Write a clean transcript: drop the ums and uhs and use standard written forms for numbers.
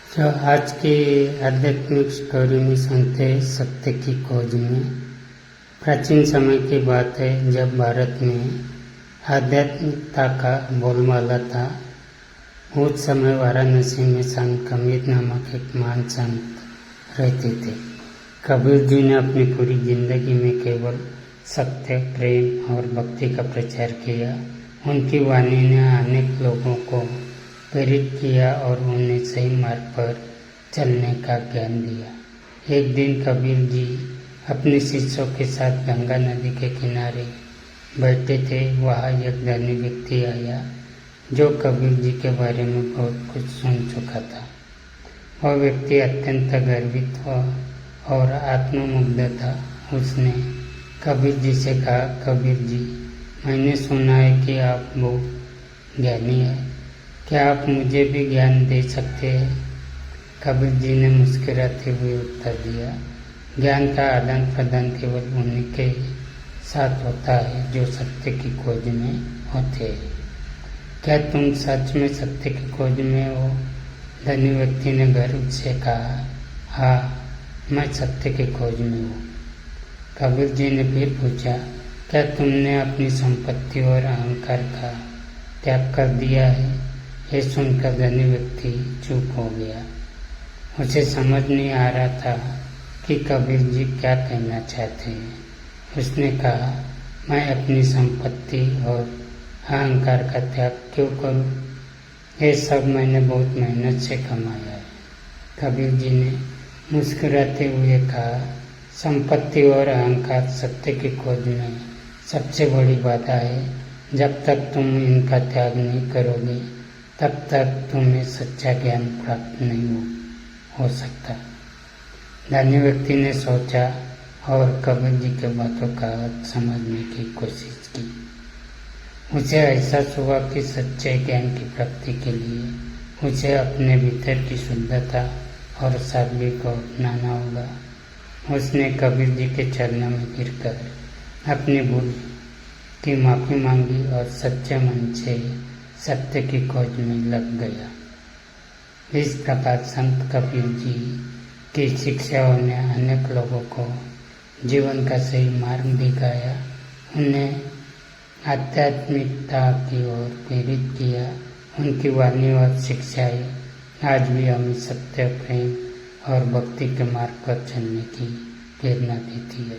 जो आज की आध्यात्मिक स्टोरी में सुनते हैं सत्य की खोज में। प्राचीन समय की बात है जब भारत में आध्यात्मिकता का बोलबाला था। उस समय वाराणसी में संत कबीर नामक एक महान संत रहते थे। कबीर जी ने अपनी पूरी जिंदगी में केवल सत्य, प्रेम और भक्ति का प्रचार किया। उनकी वाणी ने अनेक लोगों को प्रेरित किया और उन्हें सही मार्ग पर चलने का ज्ञान दिया। एक दिन कबीर जी अपने शिष्यों के साथ गंगा नदी के किनारे बैठे थे। वहाँ एक धनी व्यक्ति आया जो कबीर जी के बारे में बहुत कुछ सुन चुका था। वह व्यक्ति अत्यंत गर्वित और आत्ममुग्ध था। उसने कबीर जी से कहा, कबीर जी, मैंने सुना है कि आप बहुत ज्ञानी हैं, क्या आप मुझे भी ज्ञान दे सकते हैं? कबीर जी ने मुस्कुराते हुए उत्तर दिया, ज्ञान का आदान प्रदान केवल उन्हीं के साथ होता है जो सत्य की खोज में होते हैं। क्या तुम सच में सत्य की खोज में हो? धनी व्यक्ति ने गर्व से कहा, हाँ, मैं सत्य की खोज में हूँ। कबीर जी ने फिर पूछा, क्या तुमने अपनी संपत्ति और अहंकार का त्याग कर दिया है? ये सुनकर धनी व्यक्ति चुप हो गया। उसे समझ नहीं आ रहा था कि कबीर जी क्या कहना चाहते हैं। उसने कहा, मैं अपनी संपत्ति और अहंकार का त्याग क्यों करूं? ये सब मैंने बहुत मेहनत से कमाया है। कबीर जी ने मुस्कुराते हुए कहा, संपत्ति और अहंकार सत्य की खोज में सबसे बड़ी बाधा है। जब तक तुम इनका त्याग नहीं करोगे तब तक तुम्हें सच्चा ज्ञान प्राप्त नहीं हो सकता। धनी व्यक्ति ने सोचा और कबीर जी के बातों का अर्थ समझने की कोशिश की। उसे एहसास हुआ कि सच्चे ज्ञान की प्राप्ति के लिए उसे अपने भीतर की शुद्धता और सादगी को अपनाना होगा। उसने कबीर जी के चरणों में गिरकर अपनी भूल की माफ़ी मांगी और सच्चे मन से सत्य की खोज में लग गया। इस प्रकार संत कबीर जी की शिक्षाओं ने अनेक लोगों को जीवन का सही मार्ग दिखाया, उन्हें आध्यात्मिकता की ओर प्रेरित किया। उनकी वाणी और शिक्षाएं आज भी हमें सत्य, प्रेम और भक्ति के मार्ग पर चलने की प्रेरणा देती है।